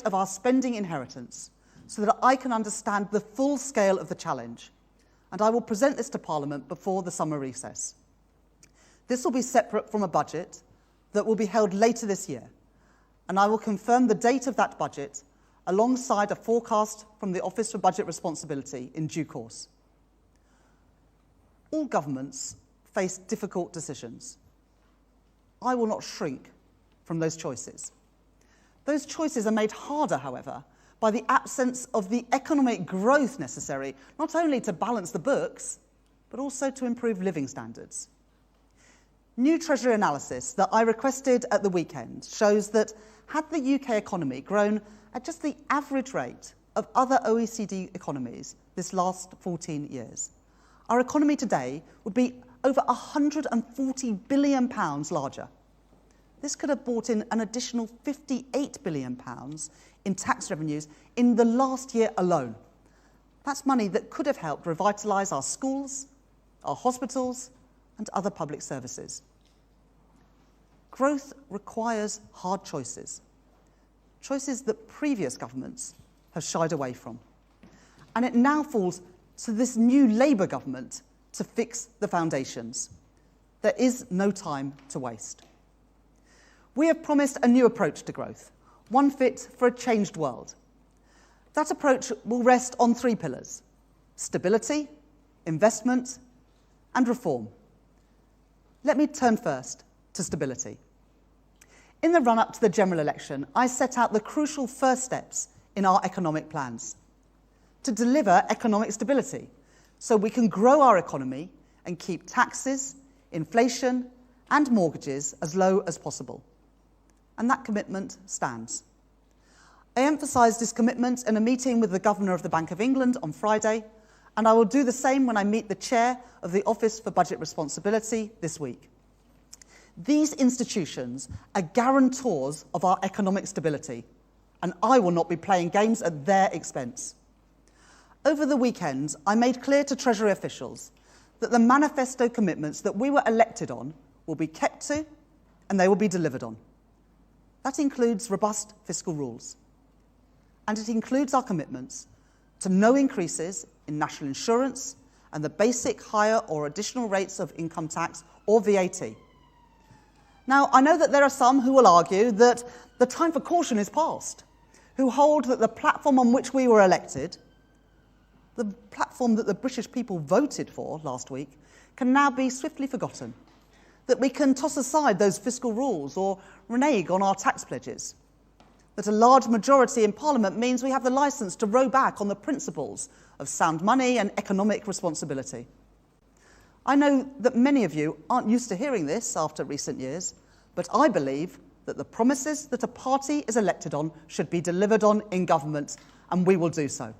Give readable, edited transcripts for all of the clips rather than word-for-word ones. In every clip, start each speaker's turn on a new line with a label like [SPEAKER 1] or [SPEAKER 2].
[SPEAKER 1] of our spending inheritance so that I can understand the full scale of the challenge, and I will present this to Parliament before the summer recess. This will be separate from a budget that will be held later this year, and I will confirm the date of that budget alongside a forecast from the Office for Budget Responsibility in due course. All governments face difficult decisions. I will not shrink from those choices. Those choices are made harder, however, by the absence of the economic growth necessary, not only to balance the books, but also to improve living standards. New Treasury analysis that I requested at the weekend shows that had the UK economy grown at just the average rate of other OECD economies this last 14 years, our economy today would be over £140 billion larger. This could have brought in an additional £58 billion in tax revenues in the last year alone. That's money that could have helped revitalise our schools, our hospitals, and other public services. Growth requires hard choices, choices that previous governments have shied away from. And it now falls to this new Labour government to fix the foundations. There is no time to waste. We have promised a new approach to growth, one fit for a changed world. That approach will rest on three pillars: stability, investment, and reform. Let me turn first to stability. In the run-up to the general election, I set out the crucial first steps in our economic plans to deliver economic stability so we can grow our economy and keep taxes, inflation, and mortgages as low as possible. And that commitment stands. I emphasised this commitment in a meeting with the Governor of the Bank of England on Friday, and I will do the same when I meet the Chair of the Office for Budget Responsibility this week. These institutions are guarantors of our economic stability, and I will not be playing games at their expense. Over the weekend, I made clear to Treasury officials that the manifesto commitments that we were elected on will be kept to, and they will be delivered on. That includes robust fiscal rules. And it includes our commitments to no increases in national insurance and the basic higher or additional rates of income tax or VAT. Now, I know that there are some who will argue that the time for caution is past, who hold that the platform on which we were elected, the platform that the British people voted for last week, can now be swiftly forgotten, that we can toss aside those fiscal rules or renege on our tax pledges, that a large majority in Parliament means we have the licence to row back on the principles of sound money and economic responsibility. I know that many of you aren't used to hearing this after recent years, but I believe that the promises that a party is elected on should be delivered on in government, and we will do so.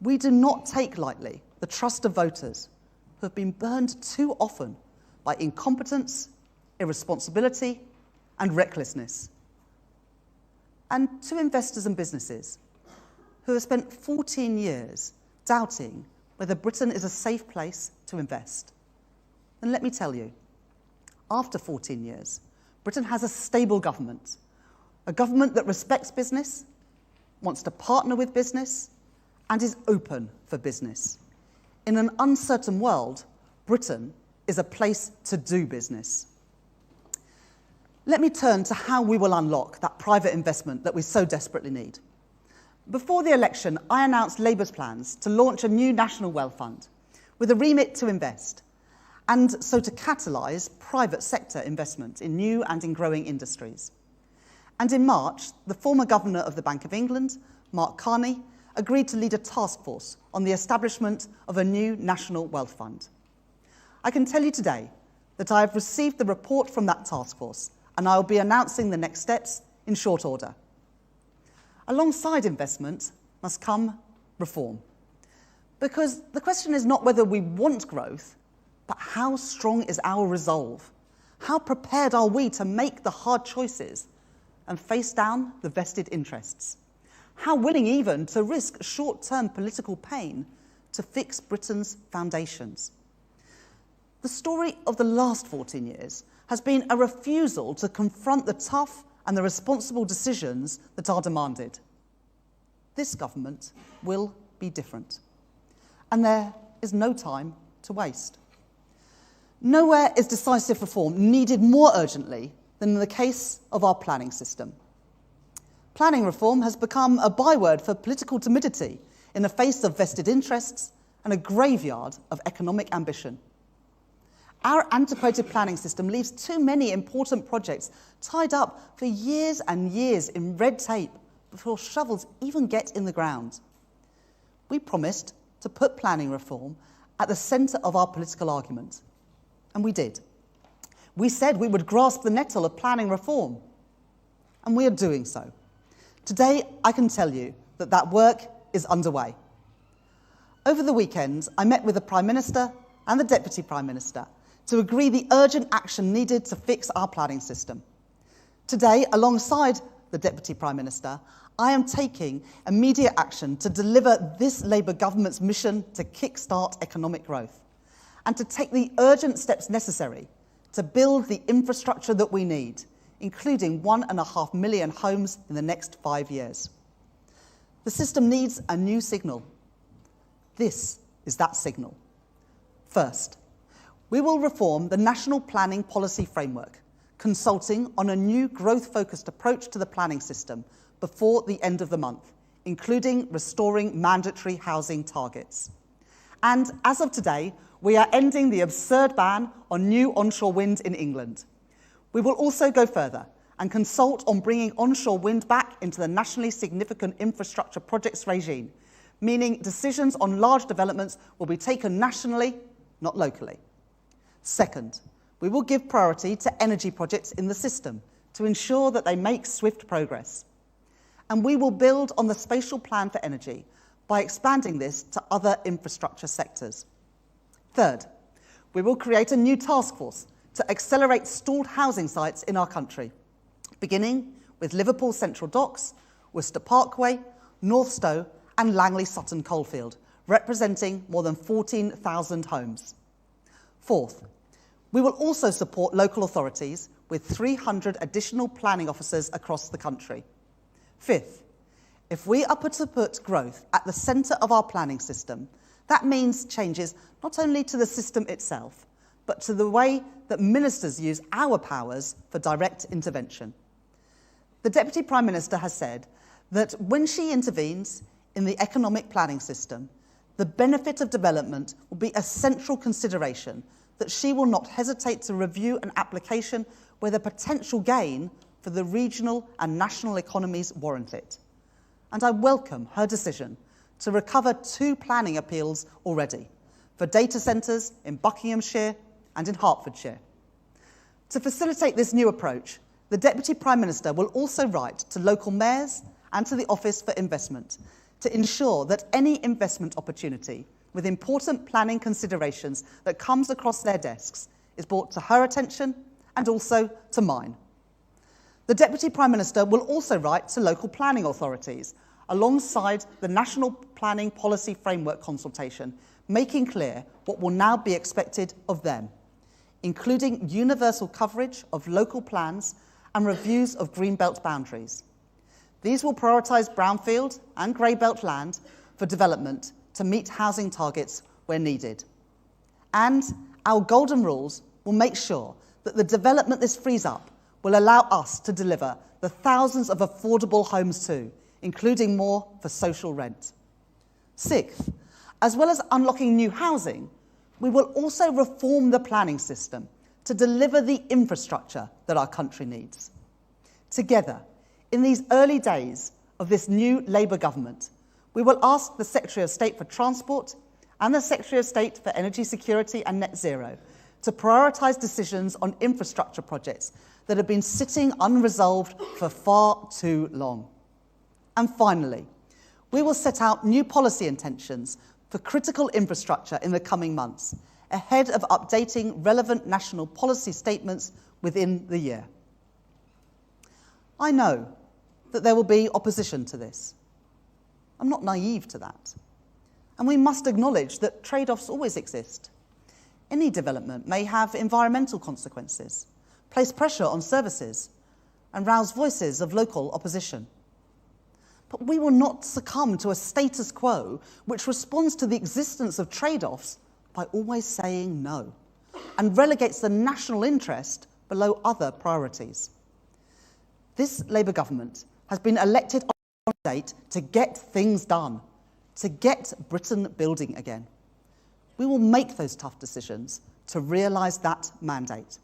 [SPEAKER 1] We do not take lightly the trust of voters who have been burned too often by incompetence, irresponsibility, and recklessness. And to investors and businesses who have spent 14 years doubting whether Britain is a safe place to invest, then let me tell you, after 14 years, Britain has a stable government, a government that respects business, wants to partner with business, and is open for business. In an uncertain world, Britain is a place to do business. Let me turn to how we will unlock that private investment that we so desperately need. Before the election, I announced Labour's plans to launch a new national wealth fund with a remit to invest, and so to catalyse private sector investment in new and in growing industries. And in March, the former Governor of the Bank of England, Mark Carney, agreed to lead a task force on the establishment of a new national wealth fund. I can tell you today that I have received the report from that task force, and I will be announcing the next steps in short order. Alongside investment must come reform. Because the question is not whether we want growth, but how strong is our resolve? How prepared are we to make the hard choices and face down the vested interests? How willing even to risk short-term political pain to fix Britain's foundations? The story of the last 14 years has been a refusal to confront the tough and the responsible decisions that are demanded. This government will be different. And there is no time to waste. Nowhere is decisive reform needed more urgently than in the case of our planning system. Planning reform has become a byword for political timidity in the face of vested interests and a graveyard of economic ambition. Our antiquated planning system leaves too many important projects tied up for years and years in red tape before shovels even get in the ground. We promised to put planning reform at the centre of our political argument, and we did. We said we would grasp the nettle of planning reform, and we are doing so. Today, I can tell you that that work is underway. Over the weekend, I met with the Prime Minister and the Deputy Prime Minister to agree the urgent action needed to fix our planning system. Today, alongside the Deputy Prime Minister, I am taking immediate action to deliver this Labour government's mission to kickstart economic growth and to take the urgent steps necessary to build the infrastructure that we need, including 1.5 million homes in the next 5 years. The system needs a new signal. This is that signal. First, we will reform the National Planning Policy Framework, consulting on a new growth-focused approach to the planning system before the end of the month, including restoring mandatory housing targets. And as of today, we are ending the absurd ban on new onshore wind in England. We will also go further and consult on bringing onshore wind back into the nationally significant infrastructure projects regime, meaning decisions on large developments will be taken nationally, not locally. Second, we will give priority to energy projects in the system to ensure that they make swift progress. And we will build on the spatial plan for energy by expanding this to other infrastructure sectors. Third, we will create a new task force to accelerate stalled housing sites in our country, beginning with Liverpool Central Docks, Worcester Parkway, North Stowe and Langley Sutton Coalfield, representing more than 14,000 homes. Fourth, we will also support local authorities with 300 additional planning officers across the country. Fifth, if we are to put growth at the centre of our planning system, that means changes not only to the system itself, but to the way that ministers use our powers for direct intervention. The Deputy Prime Minister has said that when she intervenes in the economic planning system, the benefit of development will be a central consideration, that she will not hesitate to review an application where the potential gain for the regional and national economies warrant it. And I welcome her decision to recover 2 planning appeals already for data centres in Buckinghamshire and in Hertfordshire. To facilitate this new approach, the Deputy Prime Minister will also write to local mayors and to the Office for Investment to ensure that any investment opportunity with important planning considerations that comes across their desks is brought to her attention and also to mine. The Deputy Prime Minister will also write to local planning authorities alongside the National Planning Policy Framework consultation, making clear what will now be expected of them, including universal coverage of local plans and reviews of greenbelt boundaries. These will prioritise brownfield and grey belt land for development to meet housing targets where needed. And our golden rules will make sure that the development this frees up will allow us to deliver the thousands of affordable homes too, including more for social rent. Sixth, as well as unlocking new housing, we will also reform the planning system to deliver the infrastructure that our country needs. Together, in these early days of this new Labour government, we will ask the Secretary of State for Transport and the Secretary of State for Energy Security and Net Zero to prioritise decisions on infrastructure projects that have been sitting unresolved for far too long. And finally, we will set out new policy intentions for critical infrastructure in the coming months, ahead of updating relevant national policy statements within the year. I know that there will be opposition to this. I'm not naive to that. And we must acknowledge that trade-offs always exist. Any development may have environmental consequences, place pressure on services, and rouse voices of local opposition. But we will not succumb to a status quo which responds to the existence of trade-offs by always saying no and relegates the national interest below other priorities. This Labour government has been elected on a mandate to get things done, to get Britain building again. We will make those tough decisions to realise that mandate.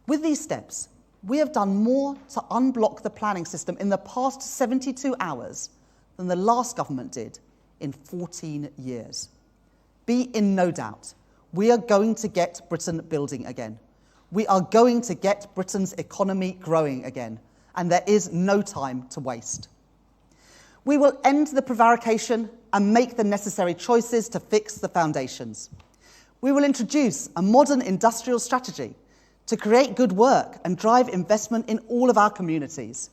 [SPEAKER 1] With these steps, we have done more to unblock the planning system in the past 72 hours than the last government did in 14 years. Be in no doubt, we are going to get Britain building again. We are going to get Britain's economy growing again, and there is no time to waste. We will end the prevarication and make the necessary choices to fix the foundations. We will introduce a modern industrial strategy to create good work and drive investment in all of our communities.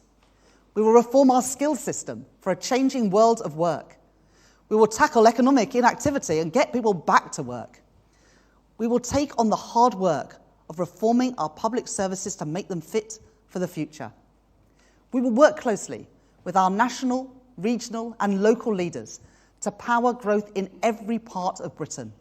[SPEAKER 1] We will reform our skills system for a changing world of work. We will tackle economic inactivity and get people back to work. We will take on the hard work of reforming our public services to make them fit for the future. We will work closely with our national, regional and local leaders to power growth in every part of Britain.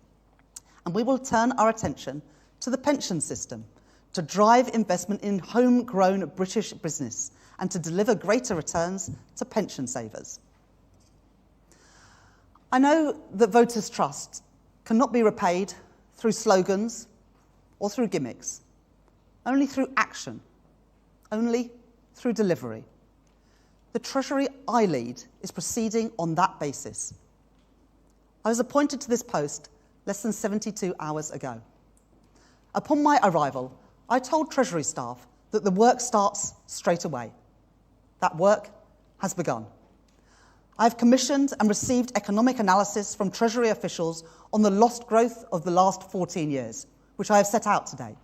[SPEAKER 1] And we will turn our attention to the pension system to drive investment in homegrown British business and to deliver greater returns to pension savers. I know that voters' trust cannot be repaid through slogans or through gimmicks, only through action, only through delivery. The Treasury I lead is proceeding on that basis. I was appointed to this post less than 72 hours ago. Upon my arrival, I told Treasury staff that the work starts straight away. That work has begun. I have commissioned and received economic analysis from Treasury officials on the lost growth of the last 14 years, which I have set out today.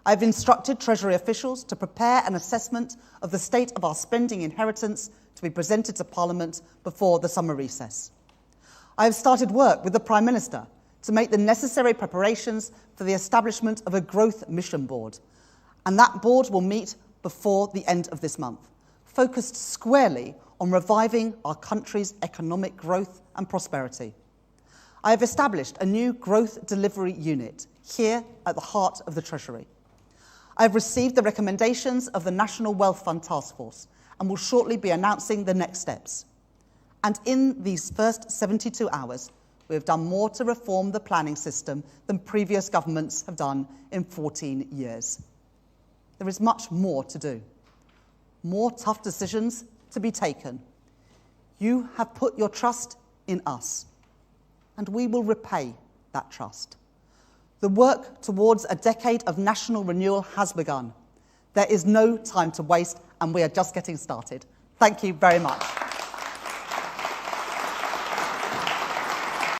[SPEAKER 1] I have instructed Treasury officials to prepare an assessment of the state of our spending inheritance to be presented to Parliament before the summer recess. I have started work with the Prime Minister to make the necessary preparations for the establishment of a growth mission board, and that board will meet before the end of this month, focused squarely on reviving our country's economic growth and prosperity. I have established a new growth delivery unit here at the heart of the Treasury. I have received the recommendations of the National Wealth Fund Task Force and will shortly be announcing the next steps. And in these first 72 hours, we have done more to reform the planning system than previous governments have done in 14 years. There is much more to do, more tough decisions to be taken. You have put your trust in us, and we will repay that trust. The work towards a decade of national renewal has begun. There is no time to waste, and we are just getting started. Thank you very much.